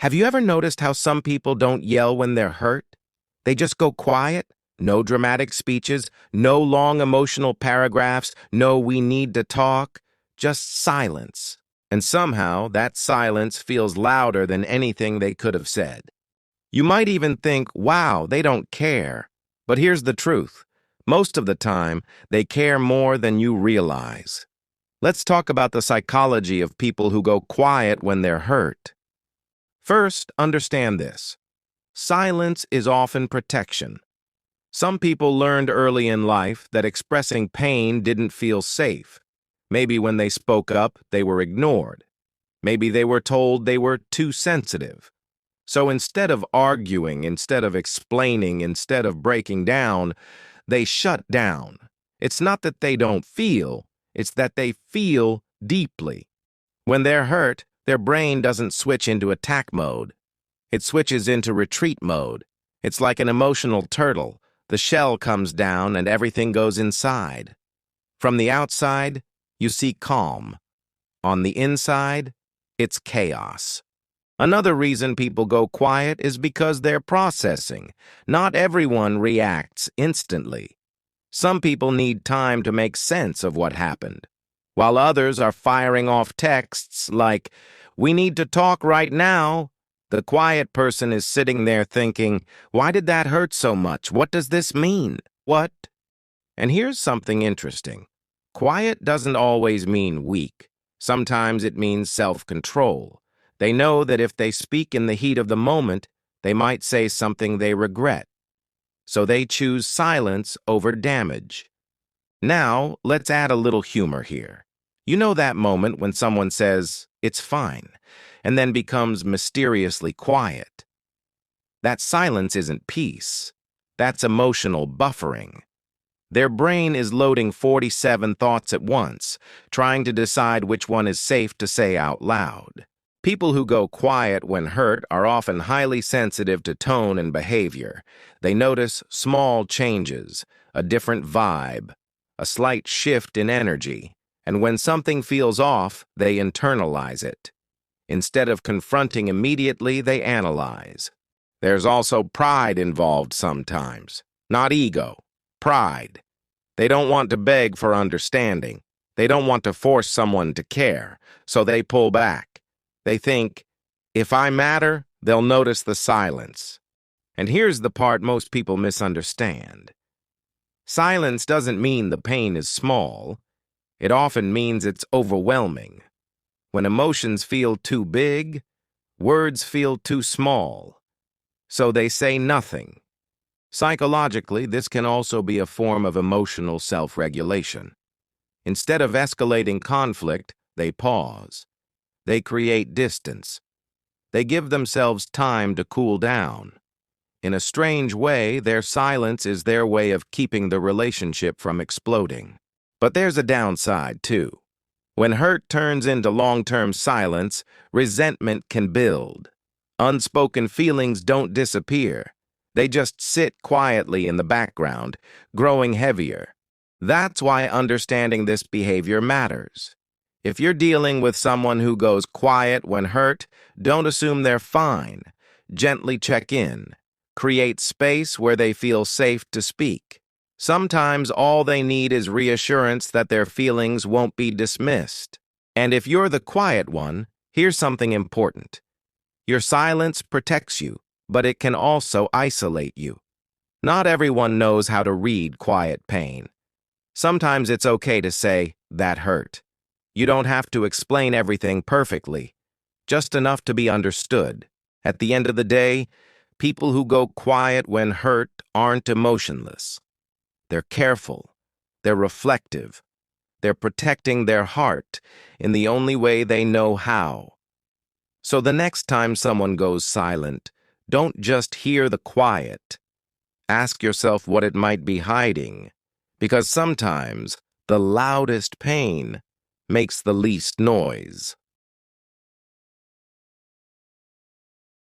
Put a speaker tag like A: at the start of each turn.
A: Have you ever noticed how some people don't yell when they're hurt? They just go quiet? No dramatic speeches, no long emotional paragraphs, no we need to talk, just silence. And somehow that silence feels louder than anything they could have said. You might even think, wow, they don't care. But here's the truth. Most of the time, they care more than you realize. Let's talk about the psychology of people who go quiet when they're hurt. First, understand this. Silence is often protection. Some people learned early in life that expressing pain didn't feel safe. Maybe when they spoke up, they were ignored. Maybe they were told they were too sensitive. So instead of arguing, instead of explaining, instead of breaking down, they shut down. It's not that they don't feel, it's that they feel deeply. When they're hurt, their brain doesn't switch into attack mode. It switches into retreat mode. It's like an emotional turtle. The shell comes down and everything goes inside. From the outside, you see calm. On the inside, it's chaos. Another reason people go quiet is because they're processing. Not everyone reacts instantly. Some people need time to make sense of what happened, while others are firing off texts like, "We need to talk right now." The quiet person is sitting there thinking, "Why did that hurt so much? What does this mean? What?" And here's something interesting. Quiet doesn't always mean weak. Sometimes it means self-control. They know that if they speak in the heat of the moment, they might say something they regret. So they choose silence over damage. Now, let's add a little humor here. You know that moment when someone says, "It's fine," and then becomes mysteriously quiet. That silence isn't peace. That's emotional buffering. Their brain is loading 47 thoughts at once, trying to decide which one is safe to say out loud. People who go quiet when hurt are often highly sensitive to tone and behavior. They notice small changes, a different vibe, a slight shift in energy, and when something feels off, they internalize it. Instead of confronting immediately, they analyze. There's also pride involved sometimes. Not ego, pride. They don't want to beg for understanding. They don't want to force someone to care, so they pull back. They think, if I matter, they'll notice the silence. And here's the part most people misunderstand. Silence doesn't mean the pain is small. It often means it's overwhelming. When emotions feel too big, words feel too small. So they say nothing. Psychologically, this can also be a form of emotional self-regulation. Instead of escalating conflict, they pause. They create distance. They give themselves time to cool down. In a strange way, their silence is their way of keeping the relationship from exploding. But there's a downside, too. When hurt turns into long-term silence, resentment can build. Unspoken feelings don't disappear. They just sit quietly in the background, growing heavier. That's why understanding this behavior matters. If you're dealing with someone who goes quiet when hurt, don't assume they're fine. Gently check in. Create space where they feel safe to speak. Sometimes all they need is reassurance that their feelings won't be dismissed. And if you're the quiet one, here's something important. Your silence protects you, but it can also isolate you. Not everyone knows how to read quiet pain. Sometimes it's okay to say, "That hurt." You don't have to explain everything perfectly, just enough to be understood. At the end of the day, people who go quiet when hurt aren't emotionless. They're careful. They're reflective. They're protecting their heart in the only way they know how. So the next time someone goes silent, don't just hear the quiet. Ask yourself what it might be hiding, because sometimes the loudest pain makes the least noise.